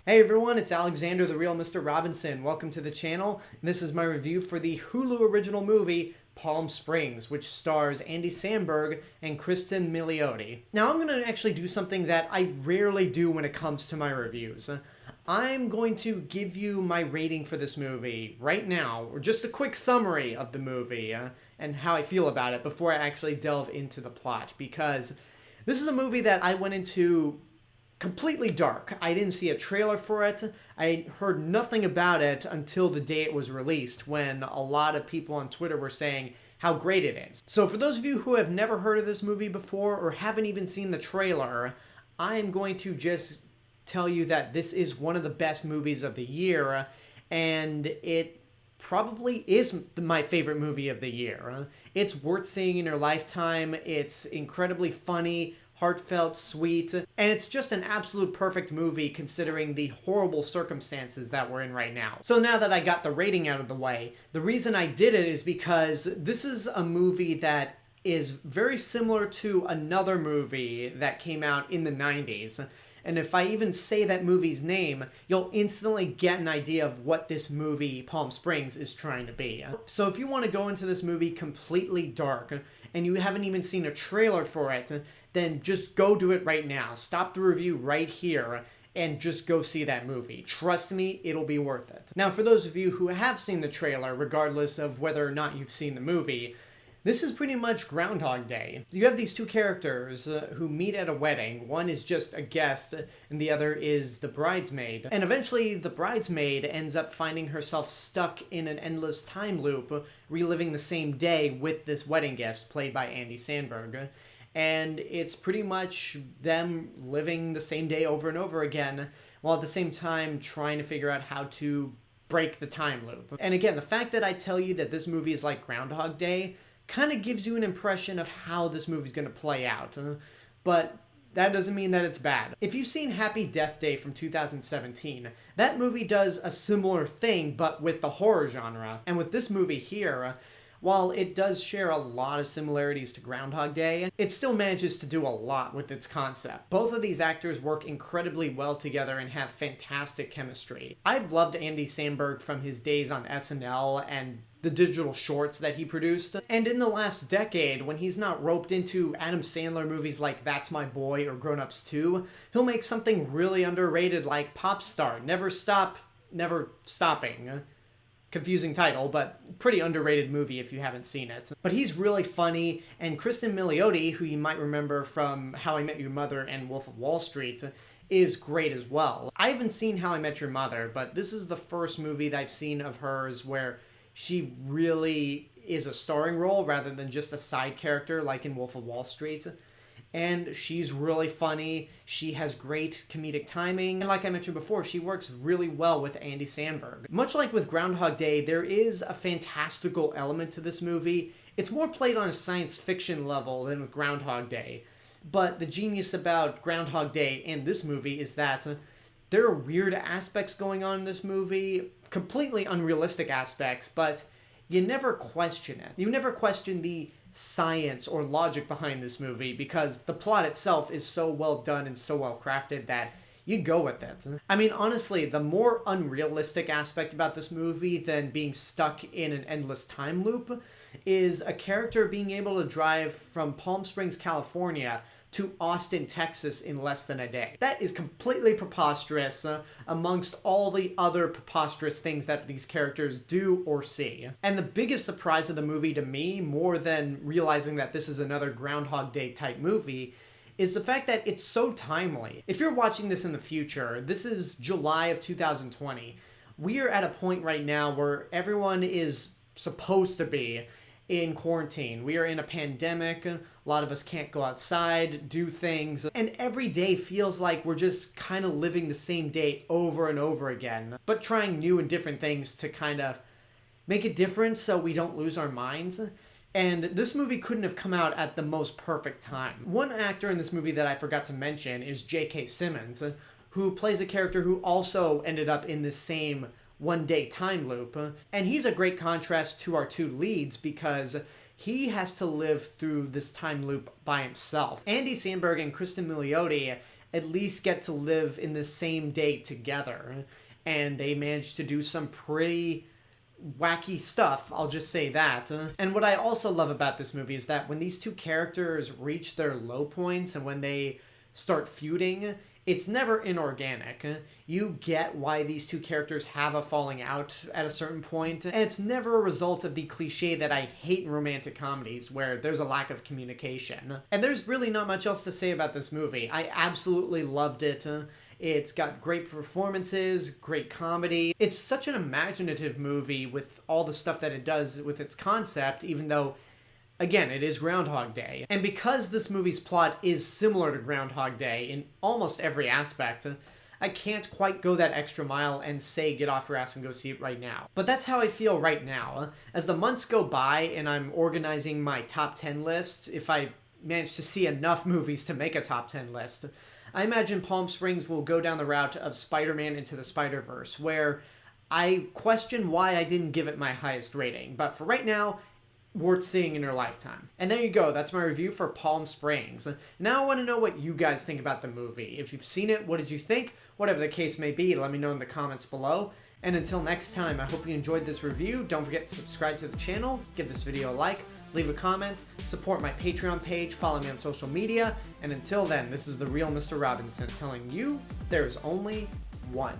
Hey everyone, it's Alexander, the real Mr. Robinson. Welcome to the channel. This is my review for the Hulu original movie, Palm Springs, which stars Andy Samberg and Cristin Milioti. Now I'm going to actually do something that I rarely do when it comes to my reviews. I'm going to give you my rating for this movie right now, or just a quick summary of the movie and how I feel about it before I actually delve into the plot, because this is a movie that I went into completely dark. I didn't see a trailer for it. I heard nothing about it until the day it was released, when a lot of people on Twitter were saying how great it is. So for those of you who have never heard of this movie before or haven't even seen the trailer, I'm going to just tell you that this is one of the best movies of the year, and it probably is my favorite movie of the year. It's worth seeing in your lifetime. It's incredibly funny, heartfelt, sweet, and it's just an absolute perfect movie considering the horrible circumstances that we're in right now. So now that I got the rating out of the way, the reason I did it is because this is a movie that is very similar to another movie that came out in the 90s. And if I even say that movie's name, you'll instantly get an idea of what this movie, Palm Springs, is trying to be. So if you want to go into this movie completely dark, and you haven't even seen a trailer for it, then just go do it right now. Stop the review right here and just go see that movie. Trust me, it'll be worth it. Now, for those of you who have seen the trailer, regardless of whether or not you've seen the movie, this is pretty much Groundhog Day. You have these two characters who meet at a wedding. One is just a guest, and the other is the bridesmaid. And eventually, the bridesmaid ends up finding herself stuck in an endless time loop, reliving the same day with this wedding guest, played by Andy Samberg. And it's pretty much them living the same day over and over again, while at the same time trying to figure out how to break the time loop. And again, the fact that I tell you that this movie is like Groundhog Day kind of gives you an impression of how this movie's going to play out. But that doesn't mean that it's bad. If you've seen Happy Death Day from 2017, that movie does a similar thing, but with the horror genre. And with this movie here, while it does share a lot of similarities to Groundhog Day, it still manages to do a lot with its concept. Both of these actors work incredibly well together and have fantastic chemistry. I've loved Andy Samberg from his days on SNL and the digital shorts that he produced. And in the last decade, when he's not roped into Adam Sandler movies like That's My Boy or Grown Ups 2, he'll make something really underrated like Pop Star, Never Stop, Never Stopping. Confusing title, but pretty underrated movie if you haven't seen it. But he's really funny, and Cristin Milioti, who you might remember from How I Met Your Mother and Wolf of Wall Street, is great as well. I haven't seen How I Met Your Mother, but this is the first movie that I've seen of hers where she really is a starring role rather than just a side character like in Wolf of Wall Street. And she's really funny. She has great comedic timing. And like I mentioned before, she works really well with Andy Samberg. Much like with Groundhog Day, there is a fantastical element to this movie. It's more played on a science fiction level than with Groundhog Day. But the genius about Groundhog Day and this movie is that there are weird aspects going on in this movie, completely unrealistic aspects, but you never question it. You never question the science or logic behind this movie because the plot itself is so well done and so well crafted that you go with it. I mean, honestly, the more unrealistic aspect about this movie than being stuck in an endless time loop is a character being able to drive from Palm Springs, California to Austin, Texas in less than a day. That is completely preposterous amongst all the other preposterous things that these characters do or see. And the biggest surprise of the movie to me, more than realizing that this is another Groundhog Day type movie, is the fact that it's so timely. If you're watching this in the future, this is July of 2020. We are at a point right now where everyone is supposed to be in quarantine. We are in a pandemic. A lot of us can't go outside, do things, and every day feels like we're just kind of living the same day over and over again, but trying new and different things to kind of make it different so we don't lose our minds. And this movie couldn't have come out at the most perfect time. One actor in this movie that I forgot to mention is J.K. Simmons, who plays a character who also ended up in the same one-day time loop. And he's a great contrast to our two leads because he has to live through this time loop by himself. Andy Samberg and Cristin Milioti at least get to live in the same day together. And they managed to do some pretty wacky stuff, I'll just say that. And what I also love about this movie is that when these two characters reach their low points and when they start feuding, it's never inorganic. You get why these two characters have a falling out at a certain point, and it's never a result of the cliche that I hate in romantic comedies where there's a lack of communication. And there's really not much else to say about this movie. I absolutely loved it. It's got great performances, great comedy. It's such an imaginative movie with all the stuff that it does with its concept, even though, again, it is Groundhog Day. And because this movie's plot is similar to Groundhog Day in almost every aspect, I can't quite go that extra mile and say get off your ass and go see it right now. But that's how I feel right now. As the months go by and I'm organizing my top 10 list, if I manage to see enough movies to make a top 10 list, I imagine Palm Springs will go down the route of Spider-Man Into the Spider-Verse, where I question why I didn't give it my highest rating. But for right now, worth seeing in your lifetime. And there you go, that's my review for Palm Springs. Now I want to know what you guys think about the movie. If you've seen it, what did you think? Whatever the case may be, let me know in the comments below. And until next time, I hope you enjoyed this review. Don't forget to subscribe to the channel, give this video a like, leave a comment, support my Patreon page, follow me on social media, and until then, this is the real Mr. Robinson telling you there is only one.